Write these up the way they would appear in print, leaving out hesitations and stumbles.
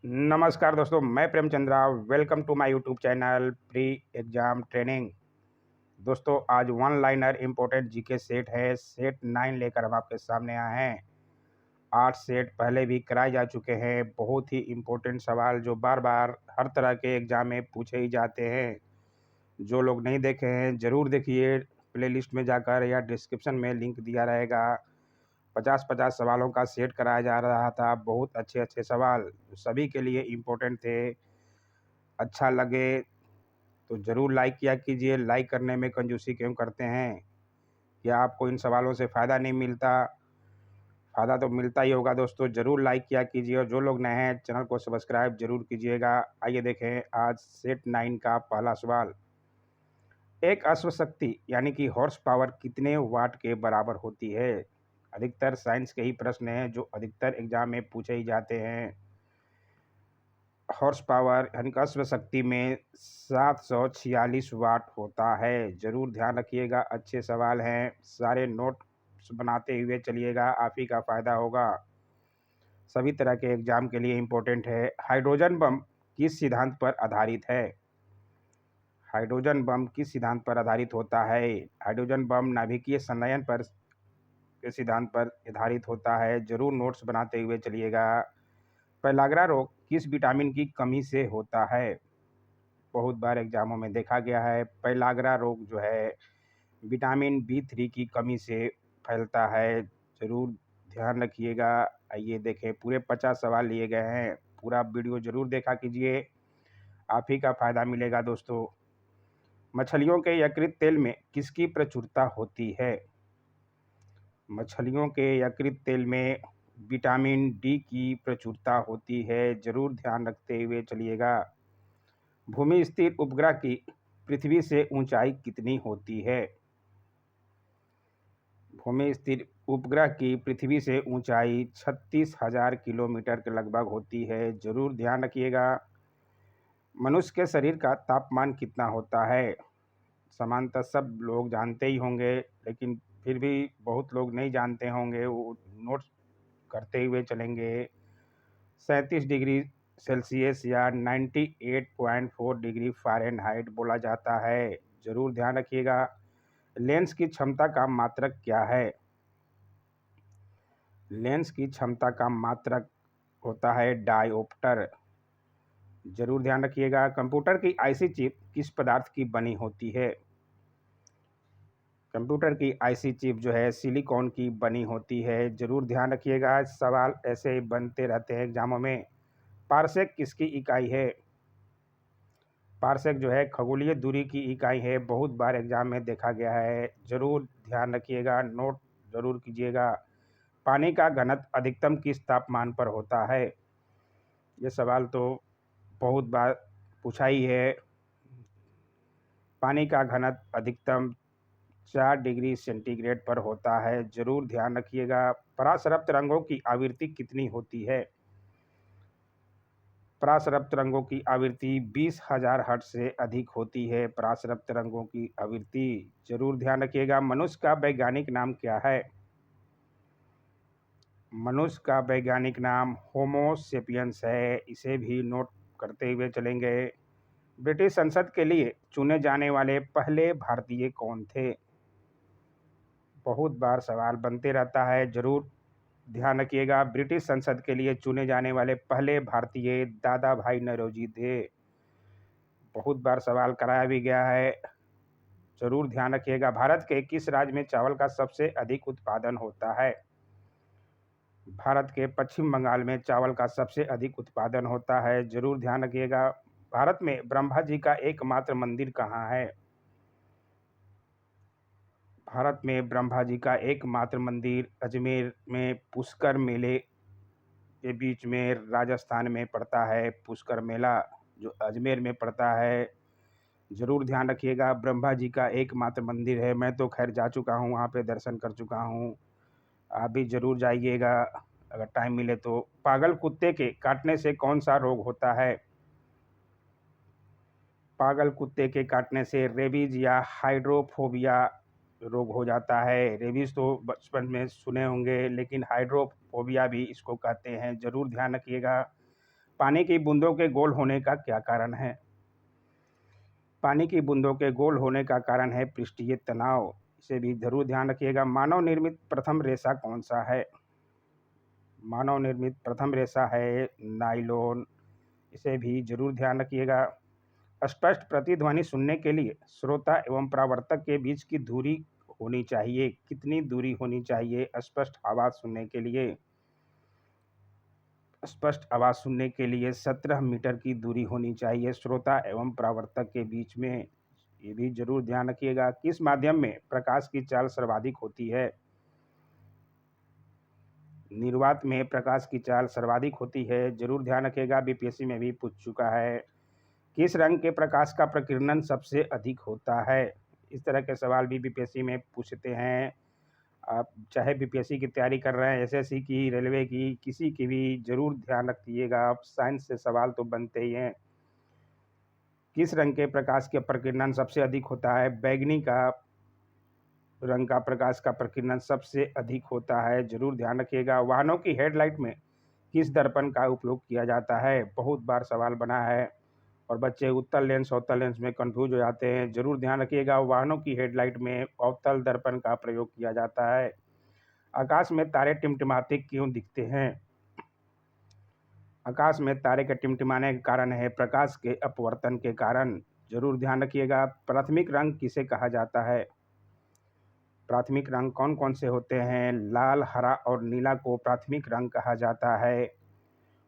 नमस्कार दोस्तों, मैं Premchandra. Welcome to my YouTube channel pre exam training. दोस्तों, आज one liner important GK set है। सेट 9 लेकर हम आपके सामने आए हैं। 8 सेट पहले भी कराए जा चुके हैं। बहुत ही इम्पोर्टेंट सवाल जो बार बार हर तरह के एग्जाम में पूछे ही जाते हैं। जो लोग नहीं देखे हैं ज़रूर देखिए, प्लेलिस्ट में जाकर या डिस्क्रिप्शन में लिंक दिया रहेगा। 50-50 सवालों का सेट कराया जा रहा था। बहुत अच्छे अच्छे सवाल सभी के लिए इम्पोर्टेंट थे। अच्छा लगे तो ज़रूर लाइक किया कीजिए। लाइक करने में कंजूसी क्यों करते हैं? क्या आपको इन सवालों से फ़ायदा नहीं मिलता? फ़ायदा तो मिलता ही होगा दोस्तों। ज़रूर लाइक किया कीजिए और जो लोग नए हैं चैनल को सब्सक्राइब ज़रूर कीजिएगा। आइए देखें आज सेट 9 का पहला सवाल। एक अश्वशक्ति यानी कि हॉर्स पावर कितने वाट के बराबर होती है? अधिकतर साइंस के ही प्रश्न हैं जो अधिकतर एग्जाम में पूछे ही जाते हैं। हॉर्स पावर यानी कि अश्वशक्ति में 746 वाट होता है। ज़रूर ध्यान रखिएगा, अच्छे सवाल हैं। सारे नोट्स बनाते हुए चलिएगा, आप ही का फ़ायदा होगा। सभी तरह के एग्जाम के लिए इम्पोर्टेंट है। हाइड्रोजन बम किस सिद्धांत पर आधारित है? हाइड्रोजन बम किस सिद्धांत पर आधारित होता है? हाइड्रोजन बम नाभिकीय संलयन पर के सिद्धांत पर आधारित होता है। ज़रूर नोट्स बनाते हुए चलिएगा। पेलाग्रा रोग किस विटामिन की कमी से होता है? बहुत बार एग्जामों में देखा गया है। पेलाग्रा रोग जो है विटामिन B3 की कमी से फैलता है। ज़रूर ध्यान रखिएगा। आइए देखें, पूरे 50 सवाल लिए गए हैं। पूरा वीडियो ज़रूर देखा कीजिए, आप ही का फ़ायदा मिलेगा दोस्तों। मछलियों के यकृत तेल में किसकी प्रचुरता होती है? मछलियों के यकृत तेल में विटामिन D की प्रचुरता होती है। ज़रूर ध्यान रखते हुए चलिएगा। भूमि स्थिर उपग्रह की पृथ्वी से ऊंचाई कितनी होती है? भूमि स्थिर उपग्रह की पृथ्वी से ऊंचाई 36,000 किलोमीटर के लगभग होती है। ज़रूर ध्यान रखिएगा। मनुष्य के शरीर का तापमान कितना होता है? सामान्यतः सब लोग जानते ही होंगे, लेकिन फिर भी बहुत लोग नहीं जानते होंगे, वो नोट्स करते हुए चलेंगे। 37 डिग्री सेल्सियस या 98.4 डिग्री फ़ारेनहाइट बोला जाता है। ज़रूर ध्यान रखिएगा। लेंस की क्षमता का मात्रक क्या है? लेंस की क्षमता का मात्रक होता है डायोप्टर। ज़रूर ध्यान रखिएगा। कंप्यूटर की आईसी चिप किस पदार्थ की बनी होती है? कंप्यूटर की आईसी चिप जो है सिलिकॉन की बनी होती है। ज़रूर ध्यान रखिएगा, सवाल ऐसे ही बनते रहते हैं एग्जामों में। पारसेक किसकी इकाई है? पारसेक जो है खगोलीय दूरी की इकाई है। बहुत बार एग्जाम में देखा गया है। ज़रूर ध्यान रखिएगा, नोट ज़रूर कीजिएगा। पानी का घनत्व अधिकतम किस तापमान पर होता है? ये सवाल तो बहुत बार पूछा ही है। पानी का घनत्व अधिकतम 4 डिग्री सेंटीग्रेड पर होता है। ज़रूर ध्यान रखिएगा। पराशरब तरंगों की आवृत्ति कितनी होती है? पराशरब तरंगों की आवृत्ति 20,000 हर्ट्ज से अधिक होती है। पराशरब तरंगों की आवृत्ति जरूर ध्यान रखिएगा। मनुष्य का वैज्ञानिक नाम क्या है? मनुष्य का वैज्ञानिक नाम होमो सेपियंस है। इसे भी नोट करते हुए चलेंगे। ब्रिटिश संसद के लिए चुने जाने वाले पहले भारतीय कौन थे? बहुत बार सवाल बनते रहता है, जरूर ध्यान रखिएगा। ब्रिटिश संसद के लिए चुने जाने वाले पहले भारतीय दादा भाई नौरोजी थे। बहुत बार सवाल कराया भी गया है, जरूर ध्यान रखिएगा। भारत के किस राज्य में चावल का सबसे अधिक उत्पादन होता है? भारत के पश्चिम बंगाल में चावल का सबसे अधिक उत्पादन होता है। जरूर ध्यान रखिएगा। भारत में ब्रह्मा जी का एकमात्र मंदिर कहाँ है? भारत में ब्रह्मा जी का एकमात्र मंदिर अजमेर में पुष्कर मेले के बीच में राजस्थान में पड़ता है। पुष्कर मेला जो अजमेर में पड़ता है। ज़रूर ध्यान रखिएगा। ब्रह्मा जी का एकमात्र मंदिर है। मैं तो खैर जा चुका हूँ, वहाँ पे दर्शन कर चुका हूँ। आप भी ज़रूर जाइएगा अगर टाइम मिले तो। पागल कुत्ते के काटने से कौन सा रोग होता है? पागल कुत्ते के काटने से रेबीज या हाइड्रोफोबिया रोग हो जाता है। रेबीज तो बचपन में सुने होंगे, लेकिन हाइड्रोफोबिया भी इसको कहते हैं। ज़रूर ध्यान रखिएगा। पानी की बूंदों के गोल होने का क्या कारण है? पानी की बूंदों के गोल होने का कारण है पृष्ठीय तनाव। इसे भी जरूर ध्यान रखिएगा। मानव निर्मित प्रथम रेशा कौन सा है? मानव निर्मित प्रथम रेशा है नाइलॉन। इसे भी जरूर ध्यान रखिएगा। स्पष्ट प्रतिध्वनि सुनने के लिए श्रोता एवं परावर्तक के बीच की दूरी होनी चाहिए। कितनी दूरी होनी चाहिए स्पष्ट आवाज सुनने के लिए? स्पष्ट आवाज सुनने के लिए 17 मीटर की दूरी होनी चाहिए श्रोता एवं परावर्तक के बीच में। ये भी जरूर ध्यान रखिएगा। किस माध्यम में प्रकाश की चाल सर्वाधिक होती है? निर्वात में प्रकाश की चाल सर्वाधिक होती है। जरूर ध्यान रखिएगा। बीपीएससी में भी पूछ चुका है। किस रंग के प्रकाश का प्रकीर्णन सबसे अधिक होता है? इस तरह के सवाल भी बीपीएससी में पूछते हैं। आप चाहे बीपीएससी की तैयारी कर रहे हैं, एसएससी की, रेलवे की, किसी की भी, जरूर ध्यान रखिएगा। आप साइंस से सवाल तो बनते ही हैं। किस रंग के प्रकाश के प्रकीर्णन सबसे अधिक होता है? बैगनी का रंग का प्रकाश का प्रकीर्णन सबसे अधिक होता है। जरूर ध्यान रखिएगा। वाहनों की हेडलाइट में किस दर्पण का उपयोग किया जाता है? बहुत बार सवाल बना है और बच्चे उत्तल लेंस अवतल लेंस में कंफ्यूज हो जाते हैं। जरूर ध्यान रखिएगा। वाहनों की हेडलाइट में अवतल दर्पण का प्रयोग किया जाता है। आकाश में तारे टिमटिमाते क्यों दिखते हैं? आकाश में तारे के टिमटिमाने का कारण है प्रकाश के अपवर्तन के कारण। जरूर ध्यान रखिएगा। प्राथमिक रंग किसे कहा जाता है? प्राथमिक रंग कौन कौन से होते हैं? लाल, हरा और नीला को प्राथमिक रंग कहा जाता है।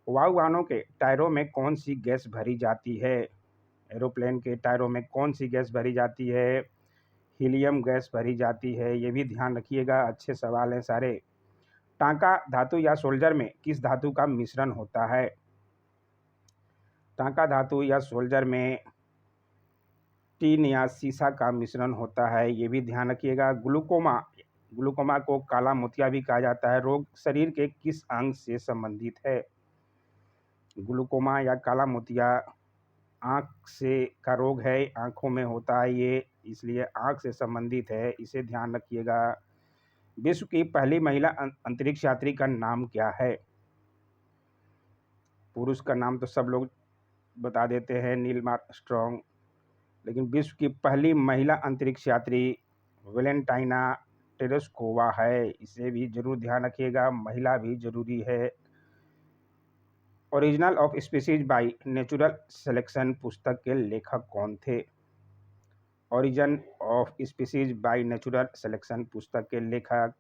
वायुयानों के टायरों में कौन सी गैस भरी जाती है? एरोप्लेन के टायरों में कौन सी गैस भरी जाती है? हीलियम गैस भरी जाती है। ये भी ध्यान रखिएगा। अच्छे सवाल हैं सारे। टांका धातु या सोल्जर में किस धातु का मिश्रण होता है? टांका धातु या सोल्जर में टीन या सीसा का मिश्रण होता है। ये भी ध्यान रखिएगा। ग्लूकोमा को काला मोतिया भी कहा जाता है। रोग शरीर के किस अंग से संबंधित है? ग्लूकोमा या काला मोतिया आँख से का रोग है। आँखों में होता है ये, इसलिए आँख से संबंधित है। इसे ध्यान रखिएगा। विश्व की पहली महिला अंतरिक्ष यात्री का नाम क्या है? पुरुष का नाम तो सब लोग बता देते हैं, नील आर्मस्ट्रांग, लेकिन विश्व की पहली महिला अंतरिक्ष यात्री वेलेंटाइना टेरेस्कोवा है। इसे भी जरूर ध्यान रखिएगा। महिला भी जरूरी है। Original of species by natural selection पुस्तक के लेखक कौन थे? Origin of species by natural selection पुस्तक के लेखक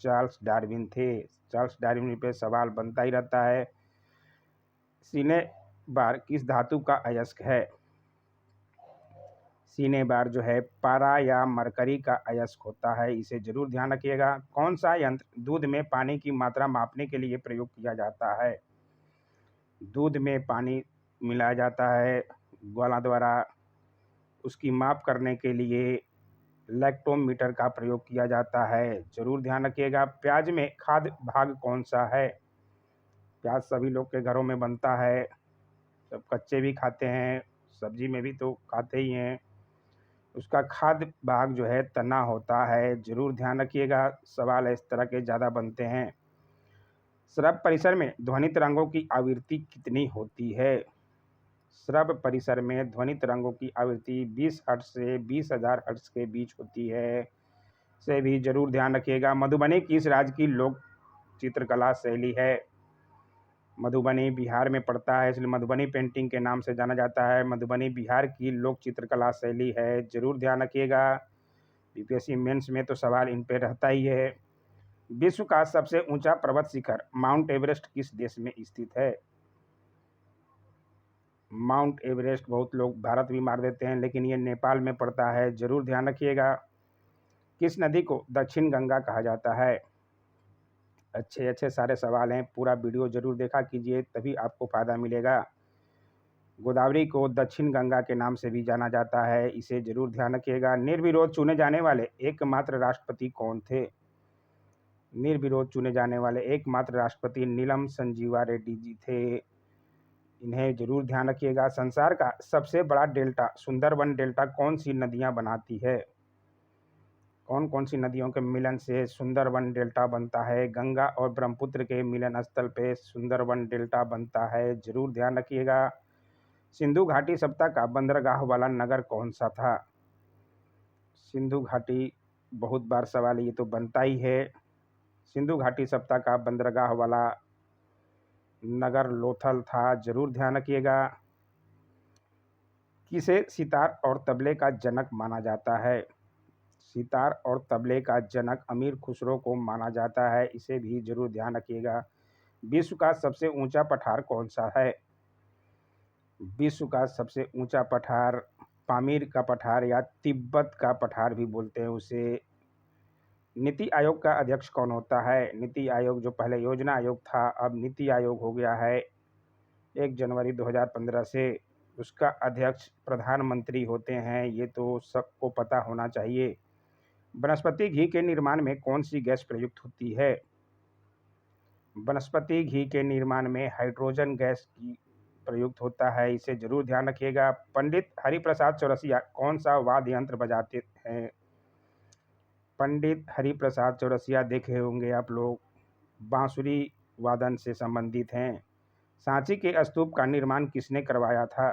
चार्ल्स डार्विन थे। चार्ल्स डार्विन पे सवाल बनता ही रहता है। सीने बार किस धातु का अयस्क है? सीने बार जो है पारा या मरकरी का अयस्क होता है। इसे जरूर ध्यान रखिएगा। कौन सा यंत्र दूध में पानी की मात्रा मापने के लिए प्रयोग किया जाता है? दूध में पानी मिलाया जाता है ग्वाला द्वारा। उसकी माप करने के लिए लैक्टोमीटर का प्रयोग किया जाता है। जरूर ध्यान रखिएगा। प्याज में खाद्य भाग कौन सा है? प्याज सभी लोग के घरों में बनता है। सब कच्चे भी खाते हैं, सब्जी में भी तो खाते ही हैं। उसका खाद्य भाग जो है तना होता है। जरूर ध्यान रखिएगा। सवाल इस तरह के ज़्यादा बनते हैं। श्रव्य परिसर में ध्वनि तरंगों की आवृत्ति कितनी होती है? श्रव्य परिसर में ध्वनि तरंगों की आवृत्ति 20 हर्ट्ज से 20,000 हर्ट्ज के बीच होती है। से भी जरूर ध्यान रखिएगा। मधुबनी किस राज्य की लोक चित्रकला शैली है? मधुबनी बिहार में पड़ता है, इसलिए मधुबनी पेंटिंग के नाम से जाना जाता है। मधुबनी बिहार की लोक चित्रकला शैली है। जरूर ध्यान रखिएगा। बीपीएससी मेंस में तो सवाल इन पे रहता ही है। विश्व का सबसे ऊंचा पर्वत शिखर माउंट एवरेस्ट किस देश में स्थित है? माउंट एवरेस्ट बहुत लोग भारत भी मार देते हैं, लेकिन ये नेपाल में पड़ता है। जरूर ध्यान रखिएगा। किस नदी को दक्षिण गंगा कहा जाता है? अच्छे अच्छे सारे सवाल हैं। पूरा वीडियो जरूर देखा कीजिए, तभी आपको फ़ायदा मिलेगा। गोदावरी को दक्षिण गंगा के नाम से भी जाना जाता है। इसे जरूर ध्यान रखिएगा। निर्विरोध चुने जाने वाले एकमात्र राष्ट्रपति कौन थे? निर्विरोध चुने जाने वाले एकमात्र राष्ट्रपति नीलम संजीवा रेड्डी जी थे। इन्हें जरूर ध्यान रखिएगा। संसार का सबसे बड़ा डेल्टा सुंदरबन डेल्टा कौन सी नदियां बनाती है? कौन कौन सी नदियों के मिलन से सुंदरबन डेल्टा बनता है? गंगा और ब्रह्मपुत्र के मिलन स्थल पे सुंदरबन डेल्टा बनता है, जरूर ध्यान रखिएगा। सिंधु घाटी सभ्यता का बंदरगाह वाला नगर कौन सा था? सिंधु घाटी, बहुत बार सवाल ये तो बनता ही है। सिंधु घाटी सभ्यता का बंदरगाह वाला नगर लोथल था, जरूर ध्यान रखिएगा। किसे सितार और तबले का जनक माना जाता है? सितार और तबले का जनक अमीर खुसरो को माना जाता है, इसे भी जरूर ध्यान रखिएगा। विश्व का सबसे ऊंचा पठार कौन सा है? विश्व का सबसे ऊंचा पठार पामीर का पठार या तिब्बत का पठार भी बोलते हैं उसे। नीति आयोग का अध्यक्ष कौन होता है? नीति आयोग जो पहले योजना आयोग था, अब नीति आयोग हो गया है 1 जनवरी 2015 से। उसका अध्यक्ष प्रधानमंत्री होते हैं, ये तो सबको पता होना चाहिए। वनस्पति घी के निर्माण में कौन सी गैस प्रयुक्त होती है? वनस्पति घी के निर्माण में हाइड्रोजन गैस की प्रयुक्त होता है, इसे जरूर ध्यान रखिएगा। पंडित हरिप्रसाद चौरसिया कौन सा वाद्य यंत्र बजाते हैं? पंडित हरिप्रसाद चौरसिया देखे होंगे आप लोग, बांसुरी वादन से संबंधित हैं। सांची के स्तूप का निर्माण किसने करवाया था?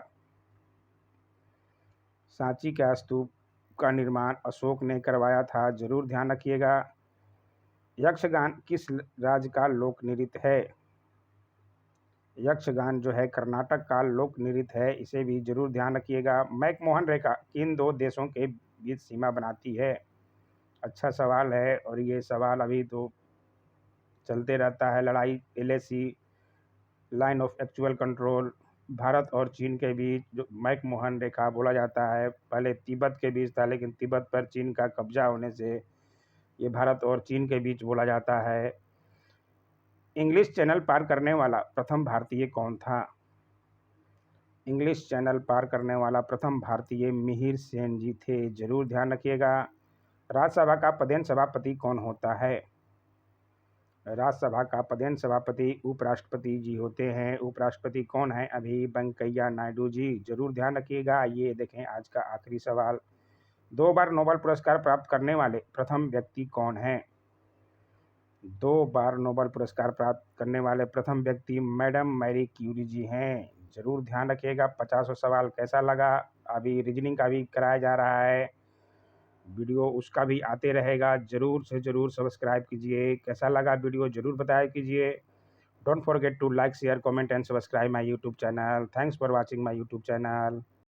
सांची का स्तूप का निर्माण अशोक ने करवाया था, जरूर ध्यान रखिएगा। यक्षगान किस राज्य का लोक नृत्य है? यक्षगान जो है कर्नाटक का लोक नृत्य है, इसे भी जरूर ध्यान रखिएगा। मैकमोहन रेखा किन दो देशों के बीच सीमा बनाती है? अच्छा सवाल है, और ये सवाल अभी तो चलते रहता है। लड़ाई LAC, line of actual control, Bharat और चीन के बीच जो मैकमोहन रेखा बोला जाता है, पहले तिब्बत के बीच था, लेकिन तिब्बत पर चीन का कब्जा होने से ये भारत और चीन के बीच बोला जाता है। इंग्लिश चैनल पार करने वाला प्रथम भारतीय कौन था? इंग्लिश चैनल पार करने वाला प्रथम भारतीय मिहिर सेन जी थे, जरूर ध्यान रखिएगा। राज्यसभा का पदेन सभापति कौन होता है? राज्यसभा का पदेन सभापति उपराष्ट्रपति जी होते हैं। उपराष्ट्रपति कौन है? अभी वेंकैया नायडू जी, जरूर ध्यान रखिएगा। ये देखें आज का आखिरी सवाल, 2 बार नोबेल पुरस्कार प्राप्त करने वाले प्रथम व्यक्ति कौन हैं? 2 बार नोबेल पुरस्कार प्राप्त करने वाले प्रथम व्यक्ति मैडम मैरी क्यूरी जी हैं, जरूर ध्यान रखिएगा। 50 सवाल कैसा लगा? अभी रीजनिंग का भी कराया जा रहा है वीडियो, उसका भी आते रहेगा, जरूर से जरूर सब्सक्राइब कीजिए। कैसा लगा वीडियो जरूर बताया कीजिए। Don't forget to like share comment and subscribe my YouTube channel. Thanks for watching my YouTube channel.